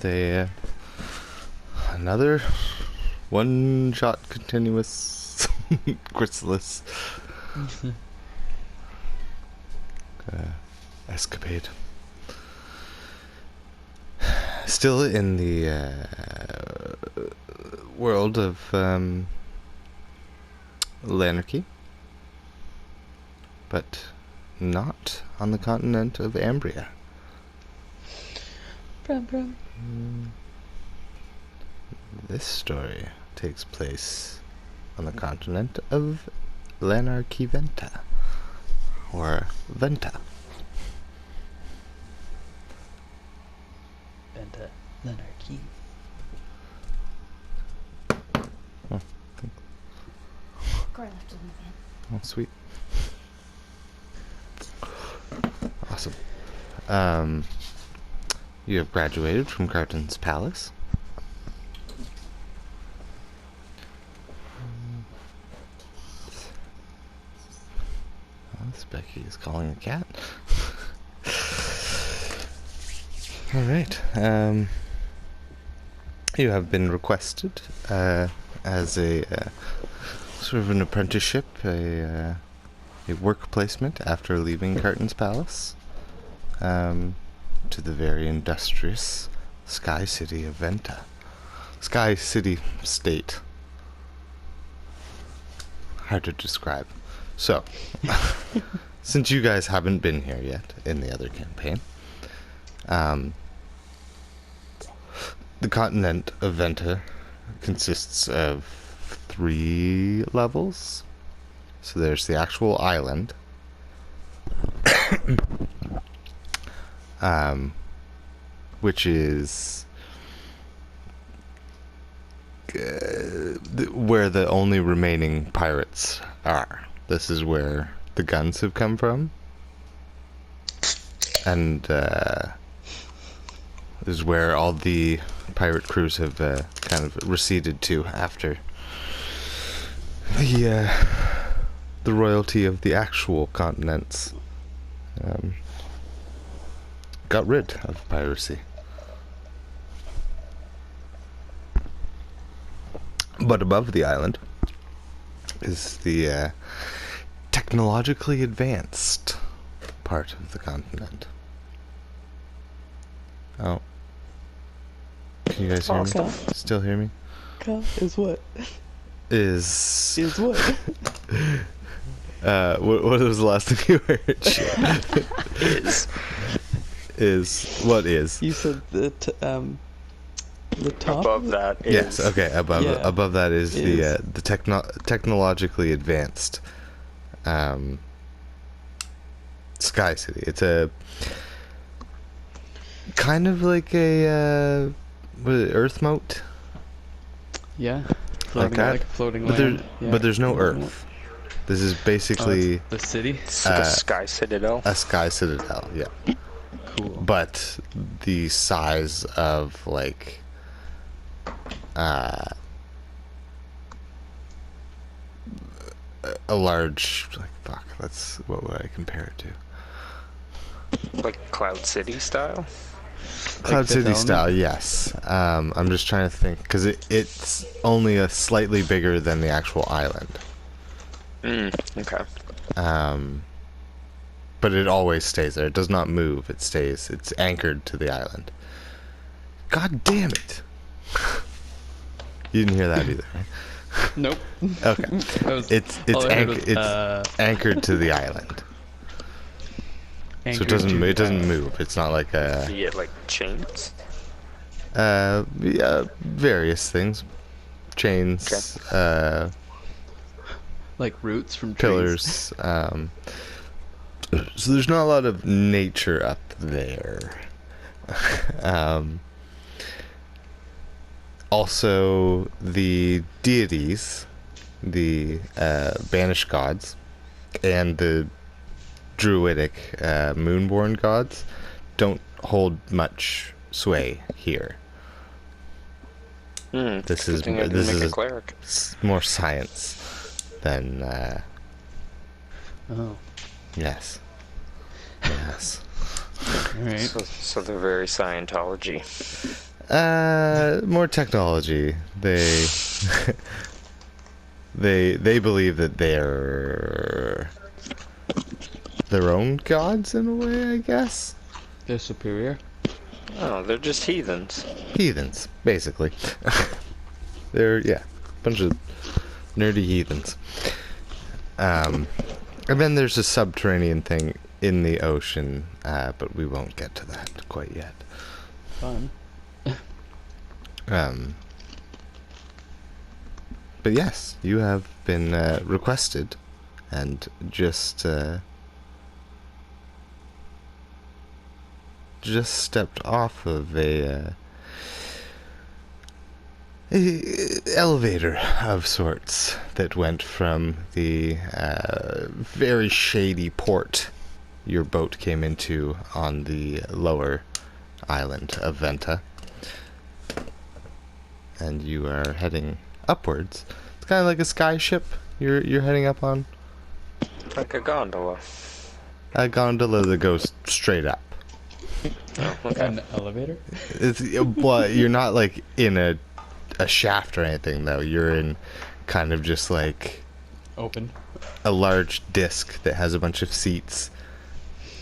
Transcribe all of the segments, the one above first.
a another one-shot continuous Chrisless escapade. Still in the world of Lanarky, but not on the continent of Ambria. Brum. This story takes place on the continent of Lanarky Venta, or Venta. Venta. Lanarky. Oh, Car left in the van. oh, sweet. Awesome. You have graduated from Carton's Palace. This Becky is calling a cat. Alright. You have been requested as a sort of an apprenticeship, a work placement after leaving Carton's Palace to the very industrious Sky City of Venta. Sky City State. Hard to describe. So, since you guys haven't been here yet in the other campaign, the continent of Venta consists of 3 levels. So there's the actual island, which is where the only remaining pirates are. This is where the guns have come from, and this is where all the pirate crews have kind of receded to after the royalty of the actual continents got rid of piracy. But above the island is the technologically advanced part of the continent. Oh. Can you guys hear me? Still hear me? Is what? Is what? what was the last thing you heard? What is? You said the top? Above that is... Yes, okay, above that is the technologically advanced Sky City. It's a kind of like a Earth moat. Yeah. Like that. Like a floating but land. But there's no Earth. This is basically the city? It's like a sky citadel. a sky citadel, yeah. Cool. But the size of like a large, like, fuck, that's, what would I compare it to? Like Cloud City style? Cloud City style, yes. I'm just trying to think, because it's only a slightly bigger than the actual island. Okay. But it always stays there. It does not move. It stays. It's anchored to the island. God damn it! You didn't hear that either, right? Nope. Okay. It's anchored to the island. So it doesn't move. It's not like a... Do you get like chains? Yeah, various things. Chains, Okay. Like roots from pillars. So there's not a lot of nature up there. Also, the deities, the banished gods, and the druidic moonborn gods don't hold much sway here. This is a cleric. More science than Oh. yes. Alright. So they're very Scientology. More technology. They they believe that they're their own gods in a way, I guess. They're superior. Oh, they're just heathens. Heathens, basically. They're a bunch of nerdy heathens. And then there's a subterranean thing in the ocean, but we won't get to that quite yet. Fun. But yes, you have been requested, and just stepped off of a elevator of sorts that went from the very shady port your boat came into on the lower island of Venta, and you are heading upwards. It's kind of like a sky ship you're heading up on. Like a gondola. A gondola that goes straight up. Oh, okay. An elevator? Well, you're not like in a shaft or anything though. You're in kind of just like Open. a large disc that has a bunch of seats,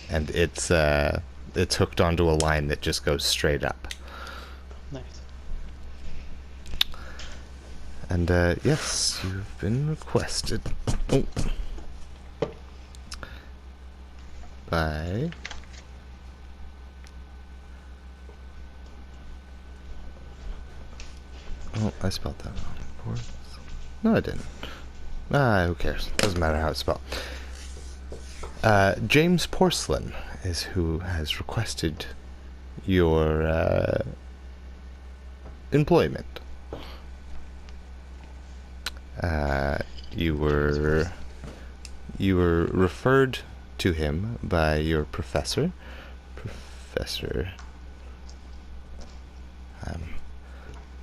and it's hooked onto a line that just goes straight up. Nice. And yes, you've been requested. Oh. By I spelled that wrong. No, I didn't. Who cares? Doesn't matter how it's spelled. James Porcelain is who has requested your employment. You were referred to him by your professor.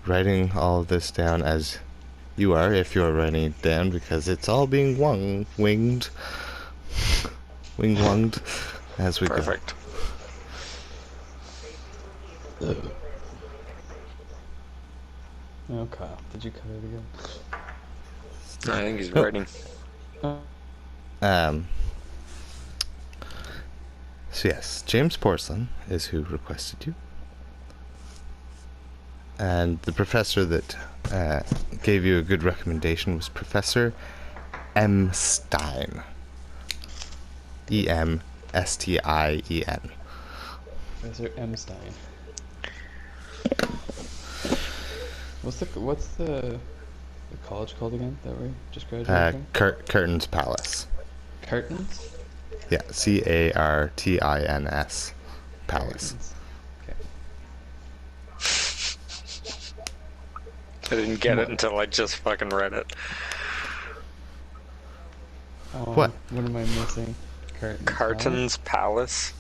Writing all of this down as you are, if you're writing it down, because it's all being winged as we Perfect. Oh, Kyle, did you cut it again? I think he's writing. go. So yes, James Porcelain is who requested you. And the professor that gave you a good recommendation was Professor M. Stein. Emstien. Professor M. Stein. What's the college called again that we just graduated from? Curtains Palace. Curtains? Yeah, Cartins Palace. Curtains. Okay. I didn't get it until I just fucking read it. Oh, What? What am I missing? Curtains. Cartons Palace.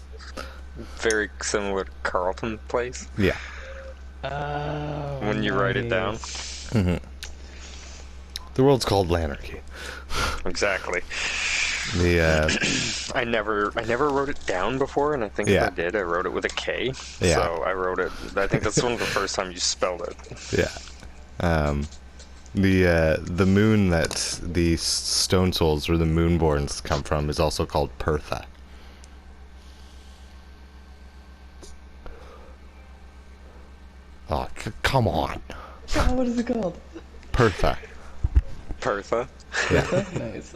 Very similar to Carlton Place. Yeah. Oh, When you write it down. nice. Mm-hmm. The world's called Lanarky. Exactly. The I never wrote it down before, and I think if Yeah. I did, I wrote it with a K. Yeah. So I wrote it. I think that's one of the first time you spelled it. yeah. The moon that the stone souls or the moonborns come from is also called Pertha. Oh, come on. Oh, what is it called? Pertha. Pertha. Yeah. Nice.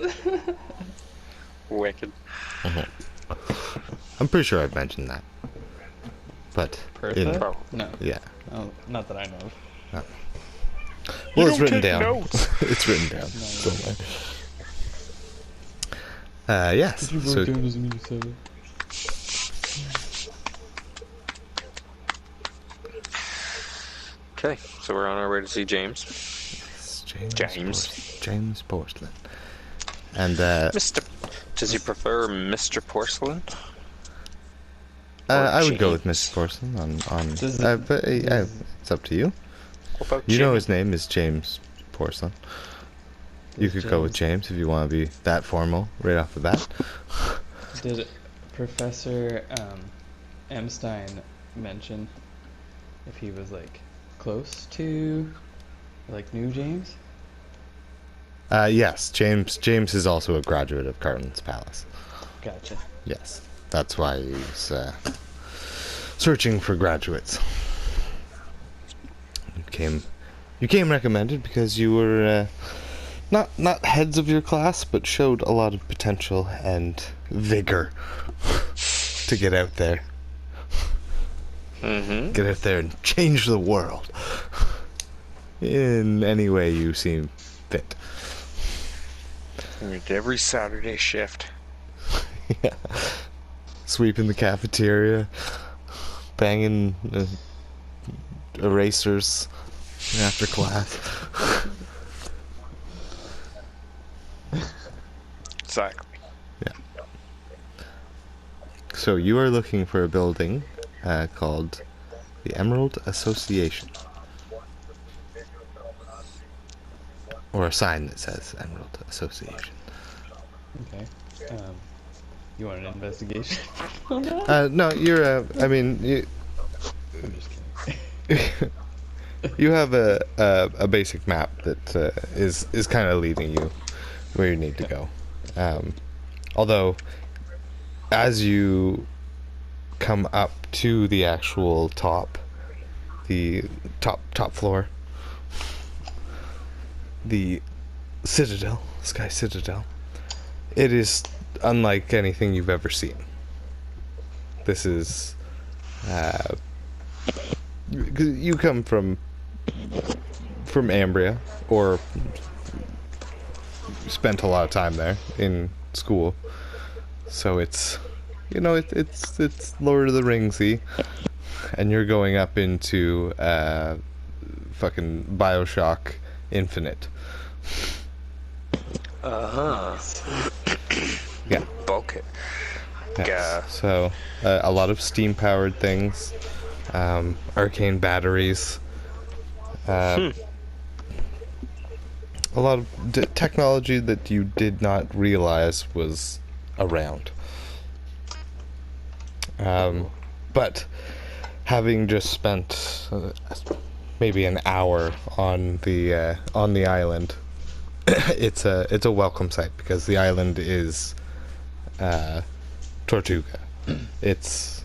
Wicked. I'm pretty sure I've mentioned that. But Pertha? Oh. No. yeah. Oh, not that I know of. Well, You it's don't written take down. notes. It's written down somewhere. Yes. If you So wrote down doesn't mean you said it. Okay, so we're on our way to see James. James Porcelain. And Mr. Does he prefer Mr. Porcelain? I would go with James? Mr. Porcelain on Does but it's up to you. What about You know Jimmy? his name is James Porcelain. You could go with James if you want to be that formal right off the bat. Did Professor M. Stein mention if he was like close to like new James. Yes, James is also a graduate of Carton's Palace. Gotcha. Yes, that's why he's searching for graduates. You came recommended because you were not heads of your class, but showed a lot of potential and vigor to get out there. Mm-hmm. Get out there and change the world in any way you seem fit. Every Saturday shift. Yeah. Sweeping the cafeteria, banging erasers after class. Exactly. Yeah. So you are looking for a building called the Emerald Association. Or a sign that says Emerald Association. Okay. You want an investigation on that? No, you're. I mean, I'm just kidding. you have a basic map that is kind of leading you where you need to go. Although, as you come up to the actual the top floor, the Citadel, Sky Citadel, it is unlike anything you've ever seen. This is, you come from Ambria, or spent a lot of time there in school, so it's, it's Lord of the Ringsy, and you're going up into fucking BioShock Infinite. Yeah. Bulkhead. Yes. So, a lot of steam-powered things, arcane batteries, a lot of technology that you did not realize was around. But having just spent maybe an hour on the island, it's a welcome sight, because the island is Tortuga. It's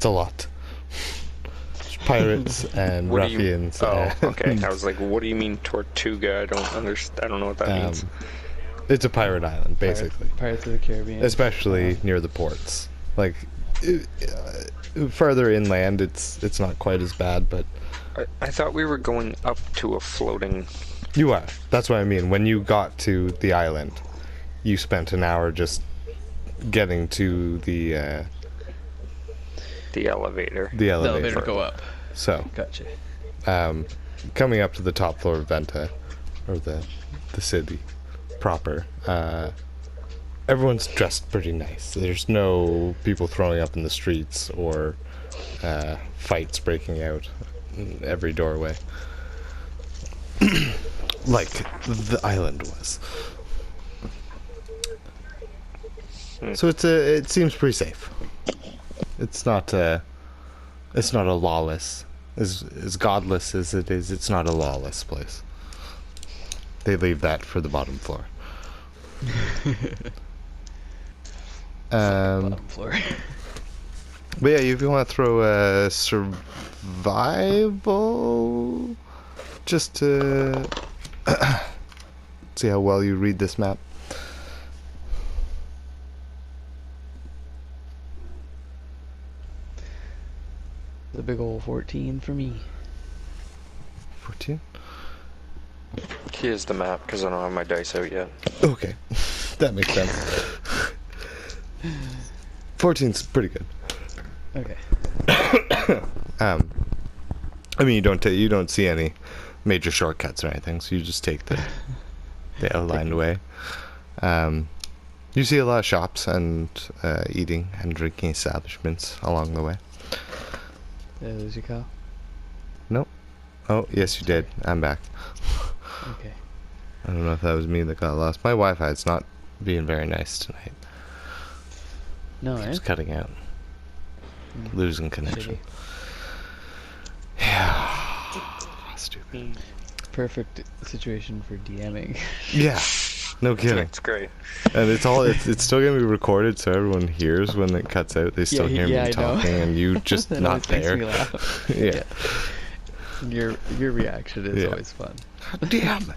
a lot. There's pirates and What do you- ruffians. Oh, and, okay. I was like, what do you mean Tortuga? I don't understand. I don't know what that means. It's a pirate island, basically. Pirates of the Caribbean. Especially near the ports. Like, further inland, it's not quite as bad, but I thought we were going up to a floating. you are. That's what I mean. When you got to the island, you spent an hour just getting to the elevator. The elevator go up. So, Gotcha. coming up to the top floor of Venta, or the city proper, everyone's dressed pretty nice. There's no people throwing up in the streets or fights breaking out in every doorway like the island was. So it seems pretty safe. It's not a lawless, as godless as it is. It's not a lawless place. They leave that for the bottom floor. Bottom floor. But yeah, if you want to throw a survival, just to see how well you read this map. The big old 14 for me. 14? Here's the map, because I don't have my dice out yet. Okay, that makes sense. 14's pretty good. Okay. I mean, you don't see any major shortcuts or anything, so you just take the outlined way. You see a lot of shops and eating and drinking establishments along the way. Did I lose your call? Nope. Oh, yes, you did. I'm back. Okay. I don't know if that was me that got lost. My Wi-Fi's not being very nice tonight. No, eh? It's cutting out. losing connection. Shitty. Yeah. Stupid. Perfect situation for DMing. Yeah. No kidding. That's great. And it's still gonna be recorded, so everyone hears when it cuts out. They still hear I me know. talking, and you just That not always makes there. me laugh. Yeah. Your reaction is Yeah. always fun. God damn it.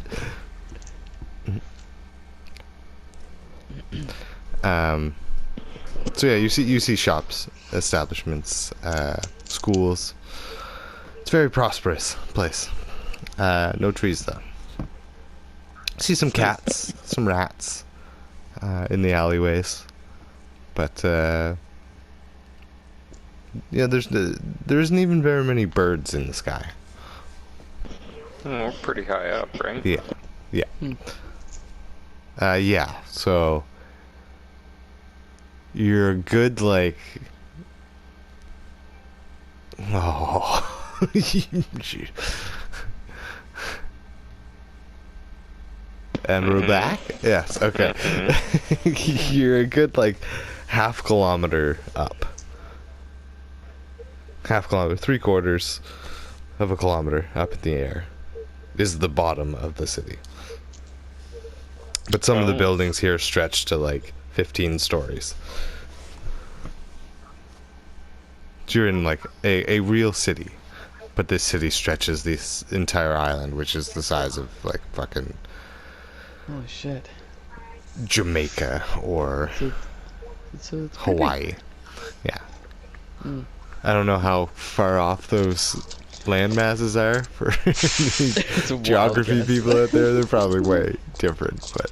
So yeah, you see shops, establishments, schools. It's a very prosperous place. No trees though. See some cats, some rats, in the alleyways, but yeah, there isn't even very many birds in the sky. We're pretty high up, right? Yeah, yeah, yeah. So you're a good like. Oh, and we're back. Yes. Okay. You're a good like half kilometer up. Half kilometer, 3/4 of a kilometer up in the air is the bottom of the city. But some of the buildings here stretch to like 15 stories. So you're in like a real city, but this city stretches this entire island, which is the size of like fucking Holy shit. Jamaica or So it's Hawaii. Yeah. Mm. I don't know how far off those land masses are for the wild geography guess. people out there. They're probably way different, but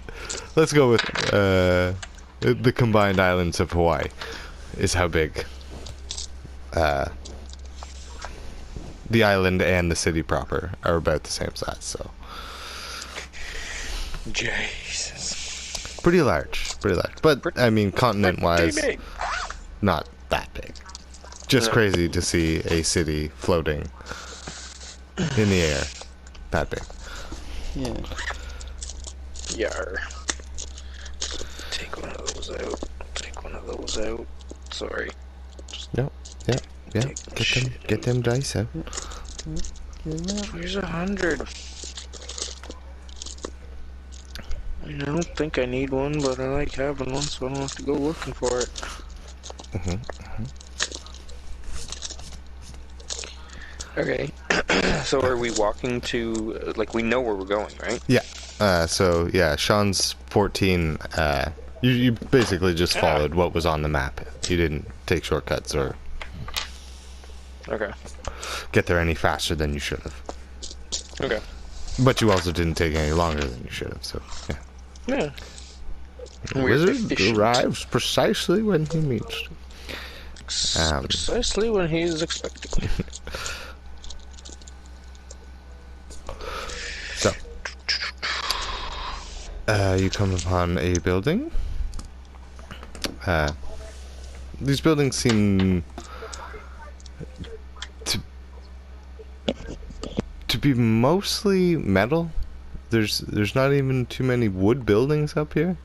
let's go with the combined islands of Hawaii is how big the island and the city proper are about the same size, so Jesus. pretty large, but I mean continent wise Pretty big. not that big. Just No. crazy to see a city floating in the air that big. Yeah. Yar. Take one of those out. Take one of those out. Sorry. Yep, yep, yep. Get them dice out. Here's 100. I don't think I need one, but I like having one, so I don't have to go looking for it. Okay. So are we walking to, like, we know where we're going, right? Yeah. So yeah, Sean's 14. You basically just followed what was on the map. You didn't take shortcuts or Okay. get there any faster than you should have. Okay. But you also didn't take any longer than you should have. So yeah. Yeah. The We're wizard efficient. arrives precisely when he meets. Precisely when he is expecting. So you come upon a building. These buildings seem to be mostly metal. There's not even too many wood buildings up here.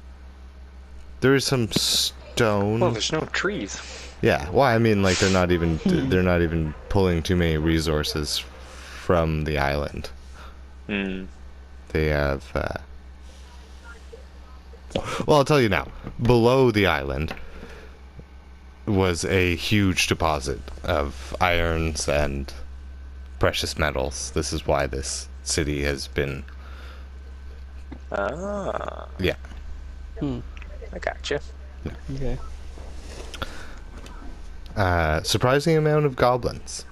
There is some stone. Well, there's no trees. Yeah, well, I mean, like they're not even pulling too many resources from the island. Hmm. They have. Well, I'll tell you now. Below the island was a huge deposit of irons and precious metals. This is why this city has been. Ah. Yeah. I gotcha. Okay. Surprising amount of goblins.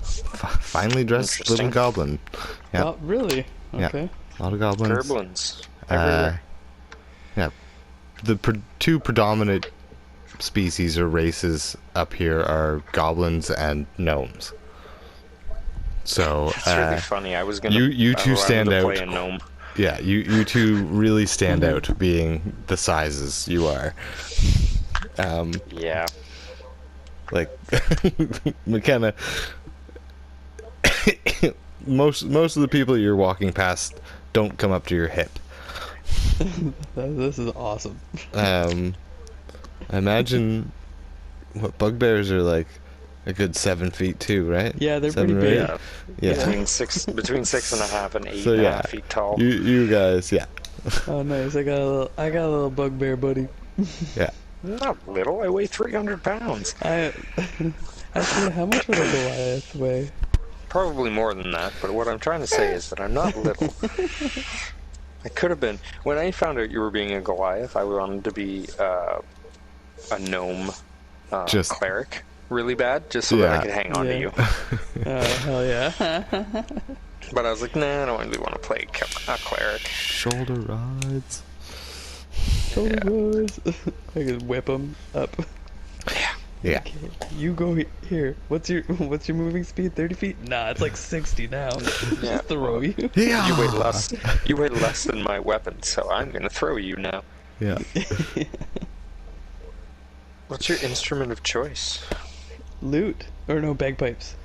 Finely dressed little Interesting. goblin. Yeah, Oh, really? Yeah. Okay. a lot of goblins. Gerblins. Everywhere. Yeah, the two predominant species or races up here are goblins and gnomes. So It's really funny. I was gonna. you two I wanted stand to out. Play a gnome. Yeah, you two really stand out, being the sizes you are. Yeah. Like McKenna. most of the people you're walking past don't come up to your hip. This is awesome. I imagine what bugbears are like a good 7 feet too, right? Yeah, they're 7 pretty or big. 8? Yeah. Yeah. Between 6.5 and 8 So and a yeah, half feet tall. you guys, yeah, Oh, nice. I got a little bugbear buddy. yeah. Not little. I weigh 300 pounds. Actually, how much would a Goliath weigh? Probably more than that, but what I'm trying to say is that I'm not little. I could have been. When I found out you were being a Goliath, I wanted to be a gnome Just- cleric really bad, just so that I Yeah. could hang on to Yeah. you. Oh, hell yeah. But I was like, nah, I don't really want to play a cleric. Shoulder rides. Shoulder Yeah. boys. I could whip them up. Yeah. Okay, you go here. What's your moving speed? 30 feet? Nah, it's like 60 now. Yeah. Just throw you. Yeah. You weigh less than my weapon, so I'm gonna throw you now. Yeah. What's your instrument of choice? Loot. Or no, bagpipes.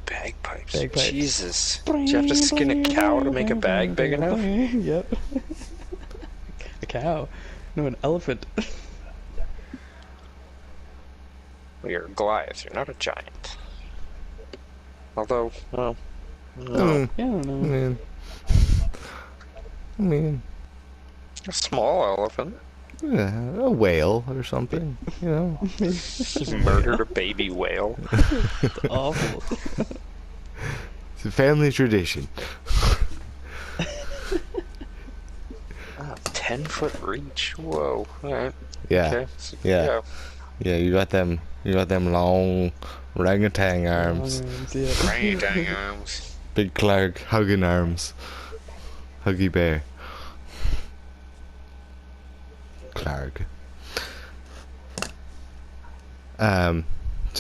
Bagpipes. Bagpipes. Jesus. Do you have to skin a cow to make a bag big enough? Yep. A cow. No, an elephant. Well, you're a Goliath, you're not a giant. Although, well, no. Yeah, I don't know. I mean, A small elephant. yeah, a whale or something, you know. He murdered a baby whale. It's awful. It's a family tradition. 10-foot reach. Whoa. Alright. Yeah. Okay. So, Yeah. Yeah, you got them long orangutan arms. Yeah. Orangutan arms. Big Clark hugging arms. Huggy bear. Clark. So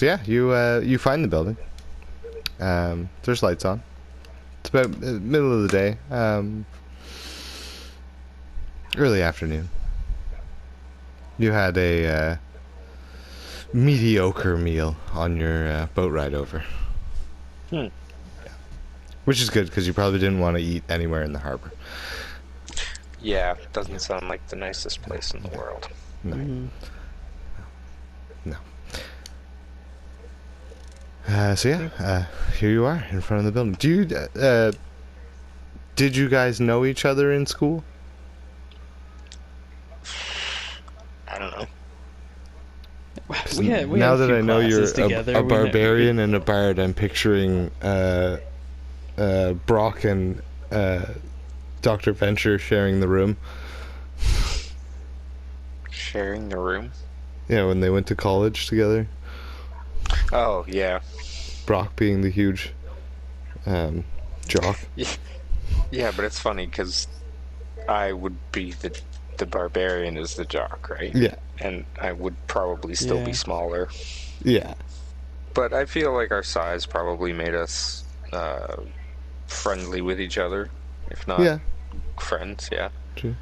yeah, you find the building. There's lights on. It's about middle of the day. Early afternoon. You had a mediocre meal on your boat ride over. Hmm. Which is good because you probably didn't want to eat anywhere in the harbor. Yeah, doesn't sound like the nicest place in the world. No. Mhm. No. So yeah, here you are in front of the building. Did you guys know each other in school? I don't know. We had Now a that few I know you're classes together. a We met- barbarian and a bard, I'm picturing Brock and Dr. Venture sharing the room. Sharing the room? Yeah, when they went to college together. Oh, yeah. Brock being the huge jock. Yeah, but it's funny because I would be the barbarian as the jock, right? Yeah, And I would probably still Yeah. be smaller. yeah, But I feel like our size probably made us friendly with each other, if not yeah. friends, yeah. True.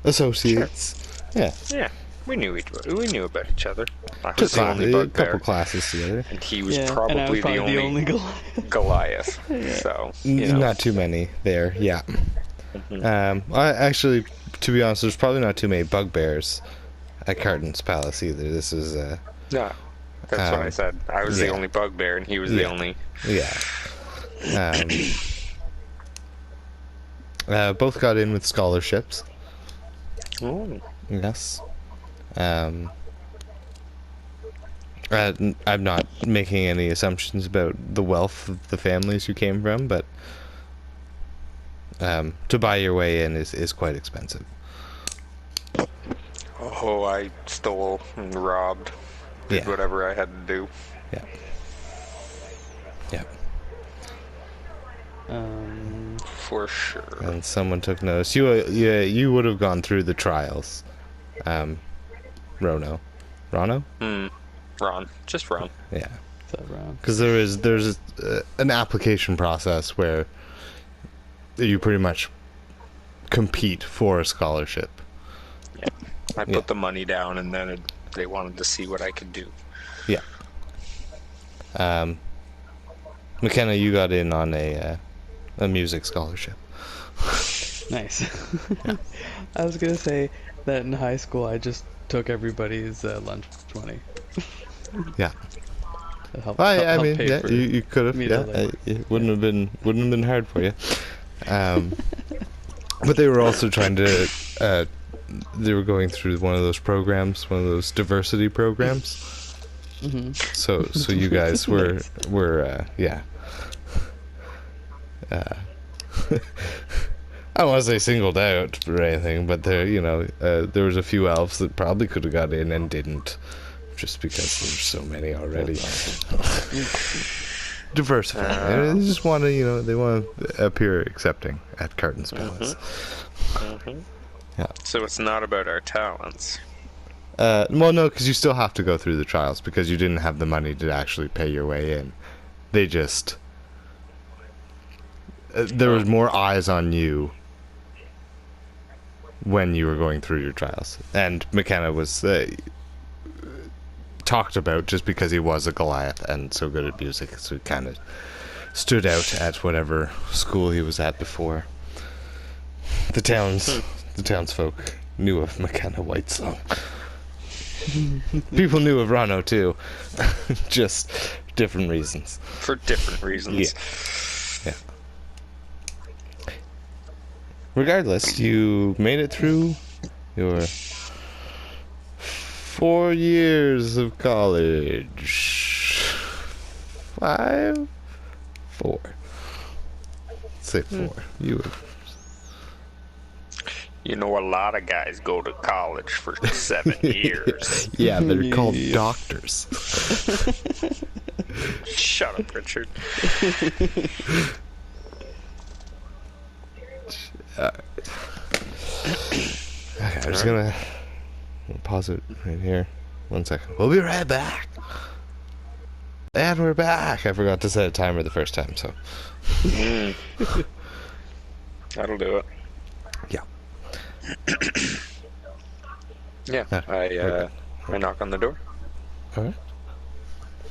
Associates. Yeah. Yeah, we knew about each other. I was Just the only a couple bugbear, classes together. and he was Yeah, probably, and I was probably the only Goliath. Goliath. Yeah. So, you know. Not too many there, yeah. Mhm. Actually, to be honest, there's probably not too many bugbears at Carton's Palace either. This is, No, that's what I said. I was the yeah. only bugbear, and he was the Yeah. only. yeah. Both got in with scholarships. Oh. Yes. I'm not making any assumptions about the wealth of the families you came from, but to buy your way in is quite expensive. Oh, I stole and robbed. Did Yeah. whatever I had to do. Yeah. Yeah. For sure. And someone took notice. You would have gone through the trials. Rono. Ron. Just Ron. Yeah. What's up, Ron? Because there's an application process where you pretty much compete for a scholarship. I Yeah. put the money down, and then they wanted to see what I could do. Yeah. McKenna, you got in on a music scholarship. Nice. I was gonna say that in high school I just took everybody's lunch money. Yeah. To help, Well, yeah, I help mean, pay yeah, for you could have. me Yeah, to like. it wouldn't have been hard for you. But they were also trying to. They were going through one of those programs, one of those diversity programs. Mm-hmm. So you guys were Nice. yeah. I don't want to say singled out or anything, but there was a few elves that probably could have got in and didn't, just because there's so many already. Diversify. They just want to, they want to appear accepting at Carton's Palace. Yeah. So it's not about our talents. Well, no, because you still have to go through the trials because you didn't have the money to actually pay your way in. They just there was more eyes on you when you were going through your trials, and McKenna was talked about just because he was a Goliath and so good at music, so he kind of stood out at whatever school he was at before. The townsfolk knew of McKenna White's song. People knew of Rano too, just different reasons. For different reasons. Yeah. Regardless, you made it through your 4 years of college. 5? 4. Let's say 4. You know, a lot of guys go to college for 7 years. Yeah, they're called doctors. Shut up, Richard. Okay, I'm just gonna pause it right here. 1 second. We'll be right back. And we're back. I forgot to set a timer the first time, so. That'll do it. Yeah. Yeah, I knock on the door Alright.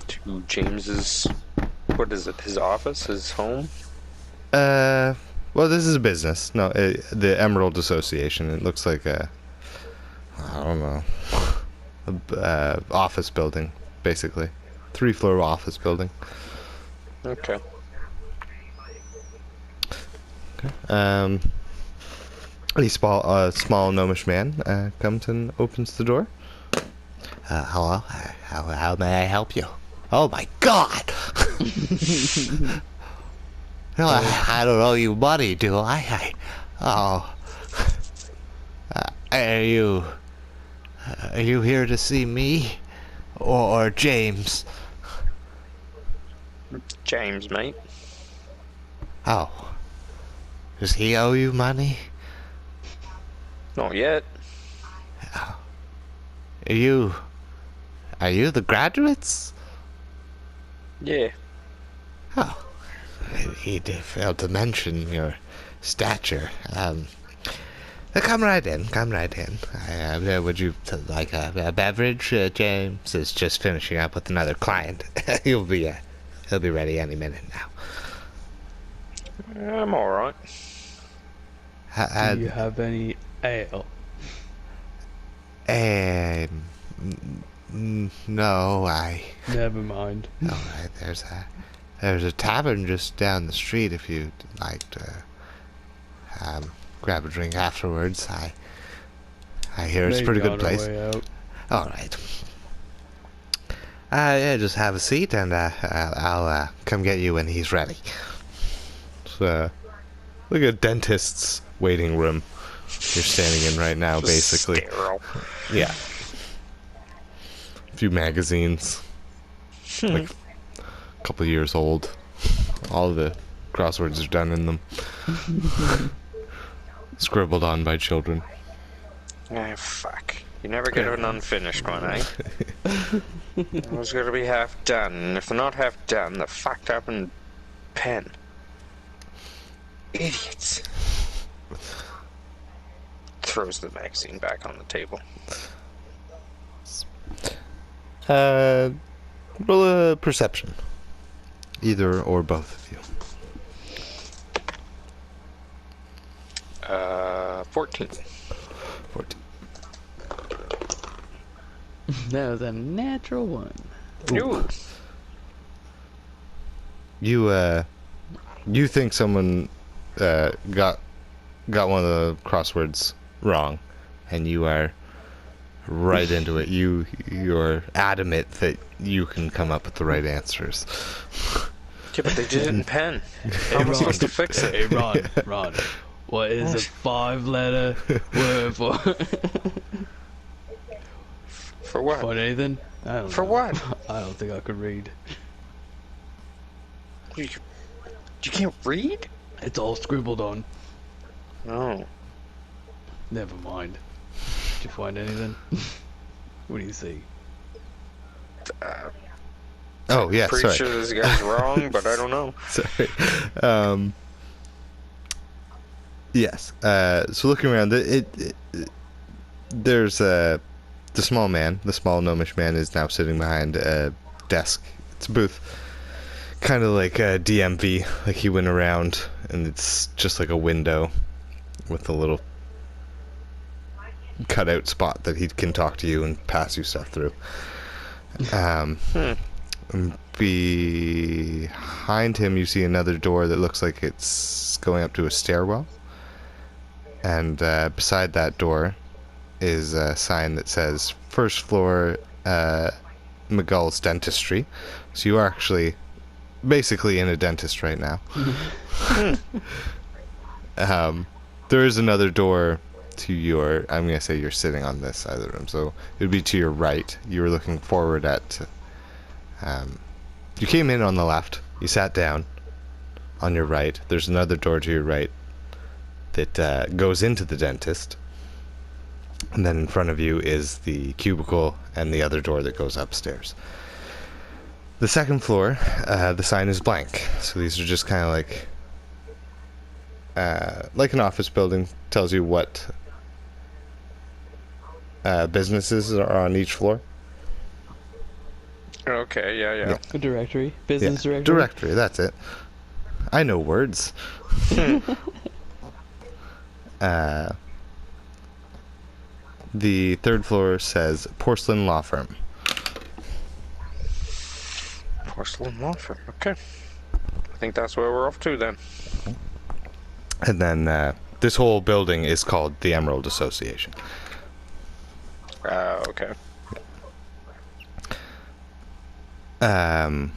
to James's, what is it, his office, his home? Well, this is a business. No, the Emerald Association. It looks like I don't know, office building, basically. 3-floor office building. Okay. A small gnomish man comes and opens the door. Hello. How may I help you? Oh my God! No, I don't owe you money, do I? Are you here to see me, or James? James, mate. Oh, does he owe you money? Not yet. Are you the graduates? Yeah. Oh, he failed to mention your stature. Come right in. Would you like a beverage? James is just finishing up with another client. He'll be ready any minute now. I'm alright. Do you have any ale? No, Never mind. Alright, there's a tavern just down the street if you'd like to grab a drink afterwards. I hear it's a pretty good place. Alright. Yeah, just have a seat and I'll come get you when he's ready. So, like a dentist's waiting room you're standing in right now, basically. Sterile. Yeah. A few magazines. Like a couple of years old. All the crosswords are done in them. Scribbled on by children. Ah, fuck. You never get an unfinished one, eh? It was gonna be half done, and if they're not half done, they're fucked up in pen. Idiots. Throws the magazine back on the table. Roll a perception. Either or both of you. 14. 14. That was a natural one. Ooh. You think someone got one of the crosswords wrong, and you are right into it. You're adamant that you can come up with the right answers. Yeah, but they did it in pen. How am I supposed to fix it? Hey, Ron, what is a 5-letter word for? For what? For Nathan? I don't For know. what? I don't think I could read. You can't read? It's all scribbled on. No. Never mind. Did you find anything? What do you see? Oh yeah, Pretty sorry. sure this guy's wrong, but I don't know. Sorry. Yes. So looking around, there's the small gnomish man is now sitting behind a desk. It's a booth, kind of like a DMV. Like he went around, and it's just like a window with a little cutout spot that he can talk to you and pass you stuff through. Behind him, you see another door that looks like it's going up to a stairwell. And beside that door is a sign that says first floor McGull's Dentistry. So you are actually basically in a dentist right now. There is another door to your, I'm going to say you're sitting on this side of the room, so it would be to your right. You were looking forward at, you came in on the left, you sat down on your right. There's another door to your right that goes into the dentist. And then in front of you is the cubicle and the other door that goes upstairs. The second floor, the sign is blank. So these are just kind of like an office building. Tells you what businesses are on each floor. Okay, yeah. A directory? Business directory? Directory, that's it. I know words. The third floor says Porcelain Law Firm. Porcelain law firm. Okay. I think that's where we're off to then. And then this whole building is called the Emerald Association. Okay. Yeah,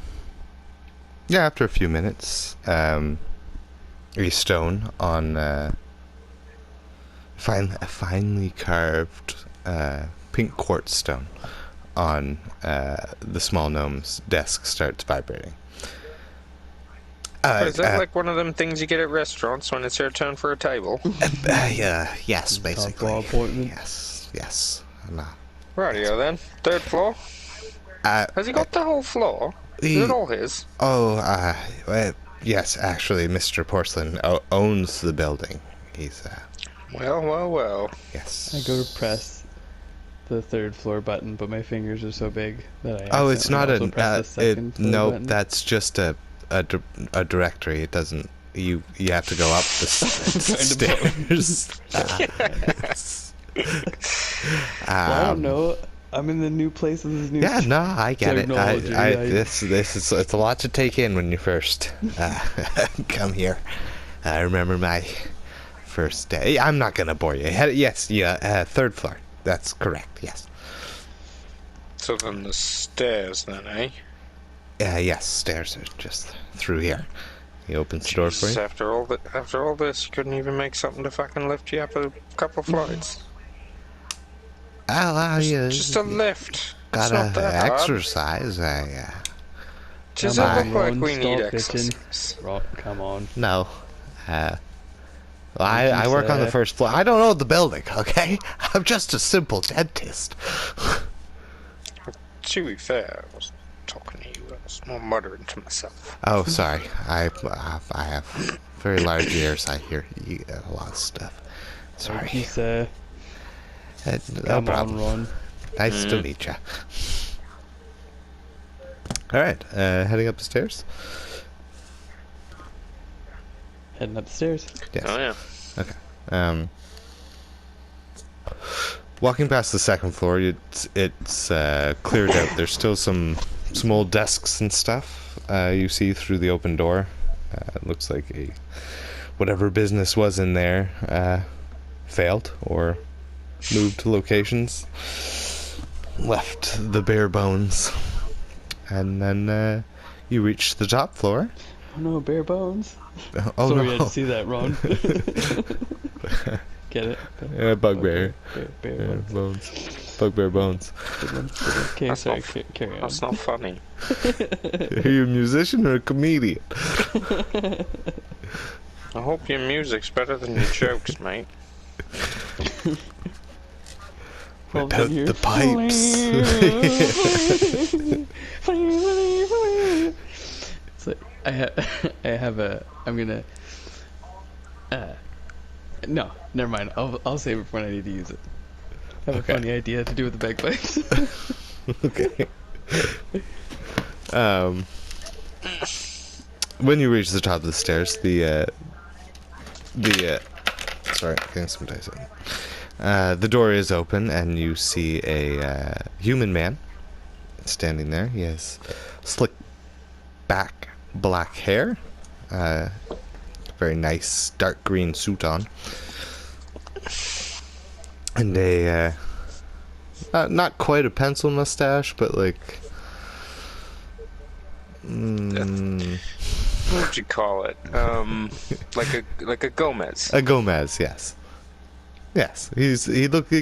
after a few minutes, a stone on a finely carved pink quartz stone on the small gnome's desk starts vibrating. Is that like one of them things you get at restaurants when it's your turn for a table? Yeah, yes, basically. Top floor appointment. Yes. Rightio then. Third floor? Has he got the whole floor? Is it all his? Yes, actually, Mr. Porcelain owns the building. He's, Well. yes. I go to press the third floor button, but my fingers are so big that I Oh, it's not also press the second floor no, button. that's just a directory. It doesn't. You have to go up the stairs. I don't know. I'm in the new place with this new Yeah, no, I get it. technology. This is it's a lot to take in when you first come here. I remember my first day. I'm not gonna bore you. Yes, third floor. That's correct. Yes. So then the stairs then, eh? Yes, stairs are just through here. He opens the door for you. After all this, you couldn't even make something to fucking lift you up a couple flights. Just a lift. It's Gotta not that hard. exercise. Does Come it on, look like we Stop need bitching. exercise? Come on. No. I you work on the say? first floor. I don't own the building, okay? I'm just a simple dentist. To be fair, I wasn't talking to you. I was more muttering to myself. Oh, sorry. I have very large ears. I hear a lot of stuff. Sorry. Thank you, sir. No Come problem. on, Ron. Nice to meet you. All right, heading up the stairs. Heading up the stairs. Yes. Oh yeah. Okay. Walking past the second floor, it's cleared out. There's still some old desks and stuff you see through the open door. It looks like whatever business was in there failed or moved locations, left the bare bones, and then you reach the top floor. Oh no, bare bones. Oh Sorry, no! I didn't see that, Ron. Get it? Bugbear. Bare bones. Bones. Bugbear bones. Good one. Okay, That's sorry, not- carry on. That's not funny. Are you a musician or a comedian? I hope your music's better than your jokes, mate. Whip out the pipes. So I have a. I'm gonna. No, never mind. I'll save it for when I need to use it. I have Okay. a funny idea to do with the bagpipes. Okay. When you reach the top of the stairs, sorry, getting some dice in. The door is open, and you see a human man standing there. He has slick back black hair, very nice dark green suit on, and a not quite a pencil mustache, but like What would you call it? Like a Gomez. a Gomez. Yes, he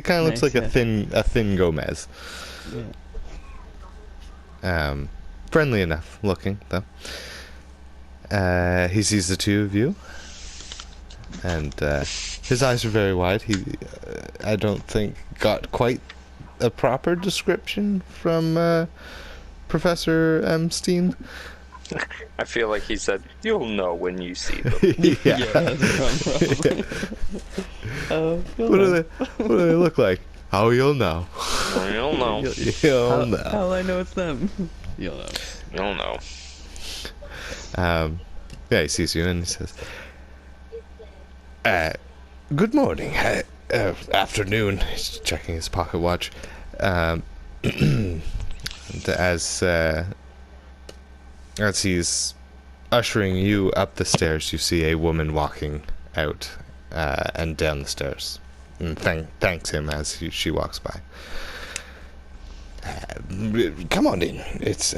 kind of looks Nice, like a thin Gomez. Yeah. Friendly enough looking though. He sees the two of you, and his eyes are very wide. He, I don't think, got quite a proper description from Professor Steen. I feel like he said, "You'll know when you see them." Yeah, that's probably. What do they look like? Oh, you'll know. You'll know. You'll know. How will I know it's them? You'll know. You'll know. Yeah, he sees you and he says, "Good morning, afternoon." He's checking his pocket watch. And as he's ushering you up the stairs, you see a woman walking out and down the stairs, and thanks him as she walks by. Come on in. It's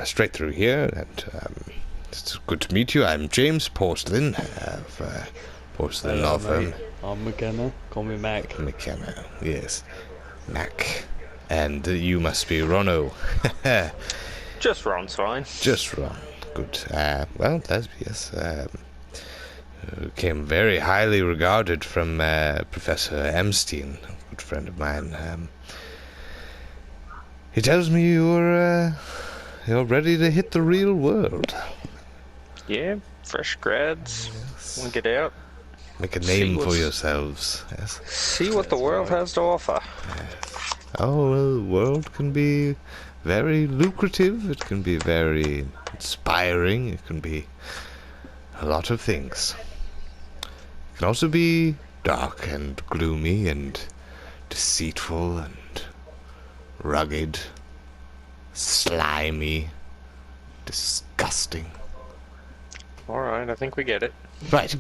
straight through here, and it's good to meet you. I'm James Porcelain of Porcelain Law Firm. I'm McKenna. Call me Mac. McKenna, yes. Mac. And you must be Rono. Just Ron's fine. Just Ron. Good. Well, yes. Came very highly regarded from Professor Emstein, a good friend of mine. He tells me you're ready to hit the real world. Yeah, fresh grads. Yes. Want to get out? Make a name for what's- yourselves. Yes. See what the world has to offer. Oh, well, the world can be very lucrative. It can be very inspiring. It can be a lot of things. It can also be dark and gloomy and deceitful and rugged, slimy, disgusting. Alright, I think we get it. Right.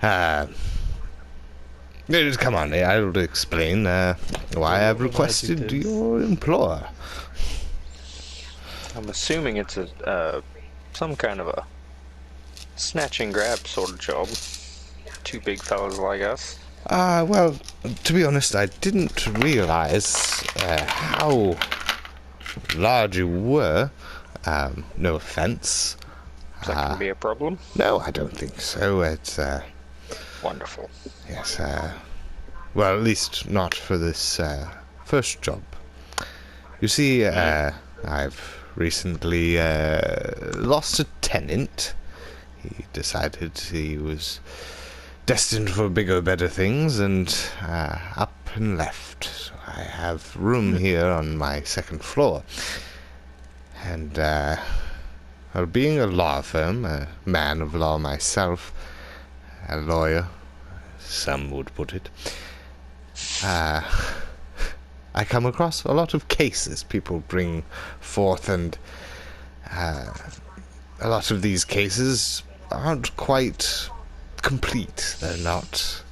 Come on, I'll explain why I've requested adjectives. your employer. I'm assuming it's some kind of a snatch and grab sort of job. Two big fellas like us. Well, to be honest, I didn't realize how large you were. No offense. Is that going to be a problem? No, I don't think so. It's, Wonderful. yes, well, at least not for this first job. You see, I've recently lost a tenant. He decided he was destined for bigger, better things, and up and left. So I have room here on my second floor. And, well, being a law firm, a man of law myself, a lawyer, some would put it, I come across a lot of cases people bring forth, and a lot of these cases aren't quite complete. They're not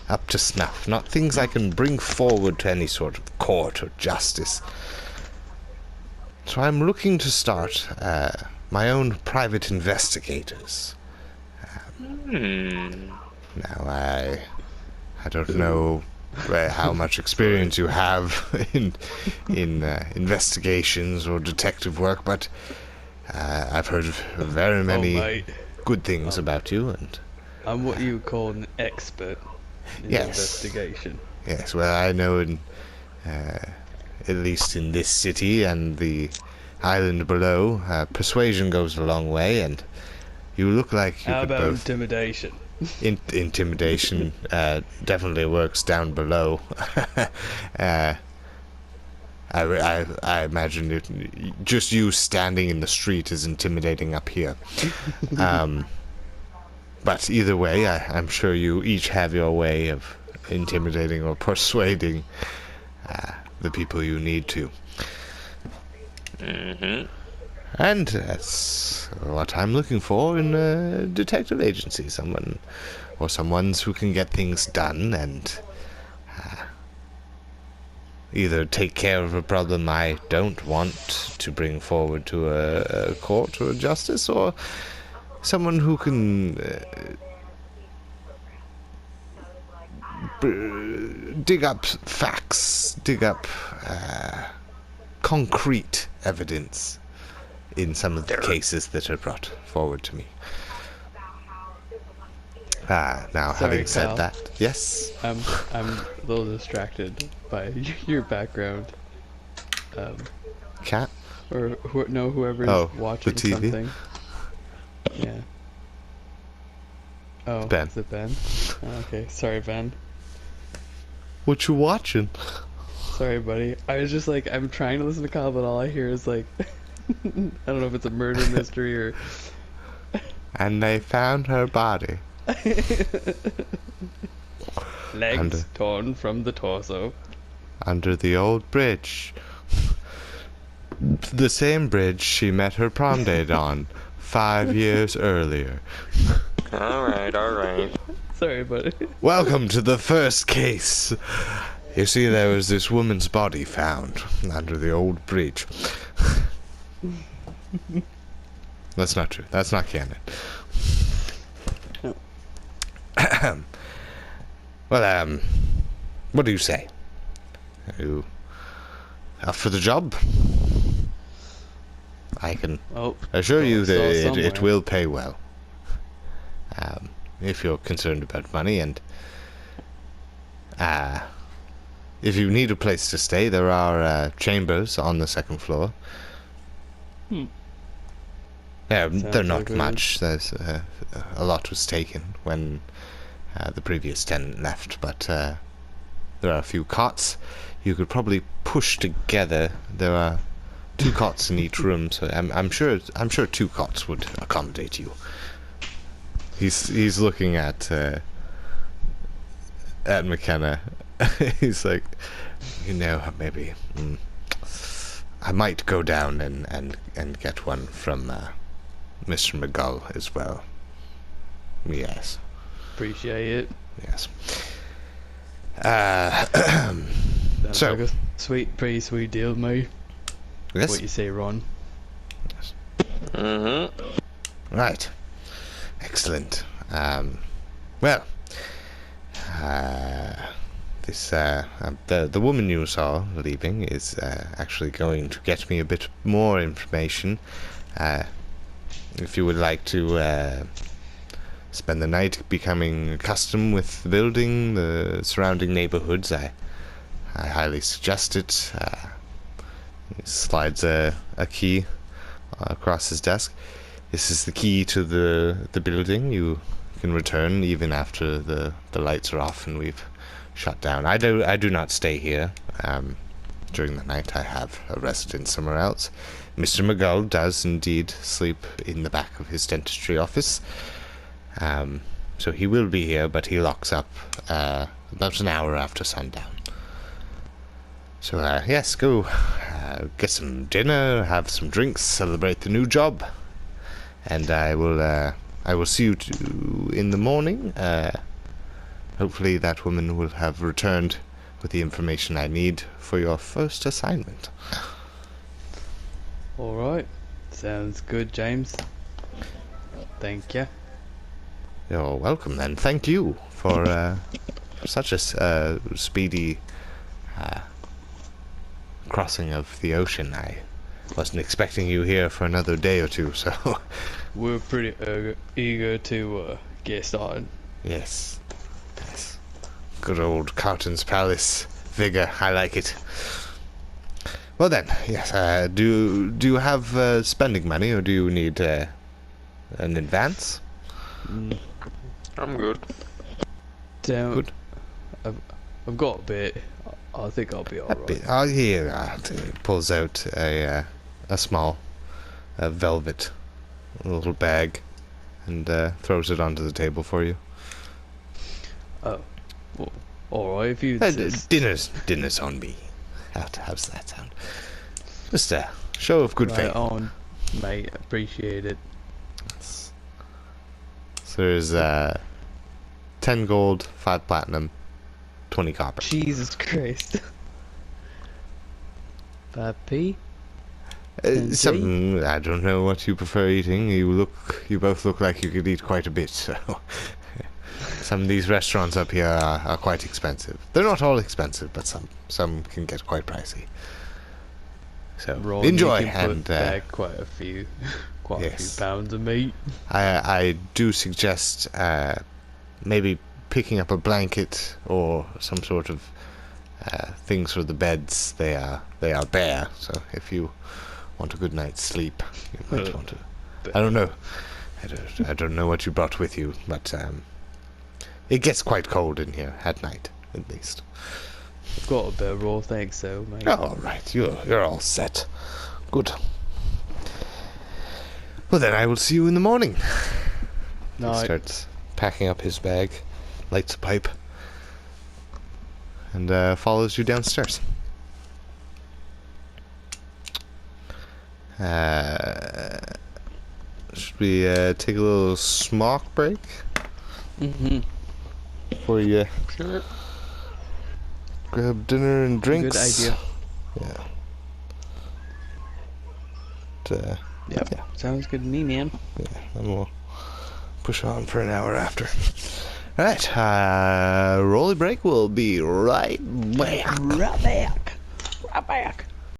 up to snuff, not things I can bring forward to any sort of court or justice. So I'm looking to start my own private investigators. Now, I don't know how much experience you have in investigations or detective work, but I've heard very many good things about you, and I'm what you call an expert in Yes. investigation. yes, well, I know at least in this city and the island below, persuasion goes a long way, and you look like you How could about both. intimidation? Intimidation definitely works down below. I imagine it, just you standing in the street is intimidating up here. But either way, I'm sure you each have your way of intimidating or persuading the people you need to. And that's what I'm looking for in a detective agency. Someone's who can get things done and either take care of a problem I don't want to bring forward to a court or a justice, or someone who can dig up facts, dig up concrete evidence in some of the cases that are brought forward to me. Now, Sorry, having said Cal. that, yes? I'm a little distracted by your background. Cat? Or whoever's Oh, watching the TV? something. Yeah. Oh, Ben. is it Ben? Oh, okay, sorry, Ben. What you watching? Sorry, buddy. I was just like, I'm trying to listen to Kyle, but all I hear is like, I don't know if it's a murder mystery or. And they found her body. Legs torn from the torso. Under the old bridge. The same bridge she met her prom date on 5 years earlier. Alright. Sorry, buddy. Welcome to the first case. You see, there was this woman's body found under the old bridge. That's not true. That's not canon. No. Well, what do you say? Are you up for the job? I can assure you that it will pay well. If you're concerned about money, and if you need a place to stay, there are chambers on the second floor. Yeah, they're not much. There's a lot was taken when the previous tenant left, but there are a few cots you could probably push together. There are 2 cots in each room, so I'm sure 2 cots would accommodate you. He's looking at McKenna. He's like, maybe I might go down and get one from Mr. McGull as well. Yes. Appreciate it. Yes. Sounds So- like a pretty sweet deal, mate. Yes. What you say, Ron? Right. Excellent. Well, this the woman you saw leaving is actually going to get me a bit more information. If you would like to spend the night becoming accustomed with the building, the surrounding neighborhoods, I highly suggest it. He slides a key across his desk. This is the key to the building. You can return even after the lights are off and we've shut down. I do not stay here during the night. I have a residence somewhere else. Mr. McGull does indeed sleep in the back of his dentistry office. So he will be here, but he locks up about an hour after sundown. So, yes, go get some dinner, have some drinks, celebrate the new job. And I will see you in the morning. Hopefully that woman will have returned with the information I need for your first assignment. Alright. Sounds good, James. Thank you. You're welcome then. Thank you for such a speedy crossing of the ocean. I wasn't expecting you here for another day or two, so... We're pretty eager to get started. Yes. Yes. Good old Carlton's Palace vigor. I like it. Well then, yes, do you have spending money, or do you need an advance? I'm good. Damn. Good. I've got a bit. I think I'll be alright. Oh, here, pulls out a small velvet little bag and throws it onto the table for you. Oh. Well, alright, if you insist. Dinner's on me. How's that sound? Just a show of good Right faith. on, mate. Appreciate it. So there's 10 gold, 5 platinum, 20 copper. Jesus Christ. 5p? Something, I don't know what you prefer eating. You both look like you could eat quite a bit, so... Some of these restaurants up here are quite expensive. They're not all expensive, but some can get quite pricey. So, Ron, enjoy, you can and... put back quite a few pounds of meat. I do suggest maybe picking up a blanket or some sort of things for the beds. They are bare, so if you want a good night's sleep, you might want to. I don't know. I don't know what you brought with you, but it gets quite cold in here at night, at least. I've got a bedroll, thanks so, mate. Oh, all right, you're all set. Good. Well, then I will see you in the morning. He Night. starts packing up his bag, lights a pipe, and follows you downstairs. Should we take a little smoke break Mm-hmm. before you Sure. grab dinner and drinks? Good idea. Yeah. Yep. Yeah. Sounds good to me, man. Yeah, and we'll push on for an hour after. Alright, rolly break will be right back. Right back. Right back.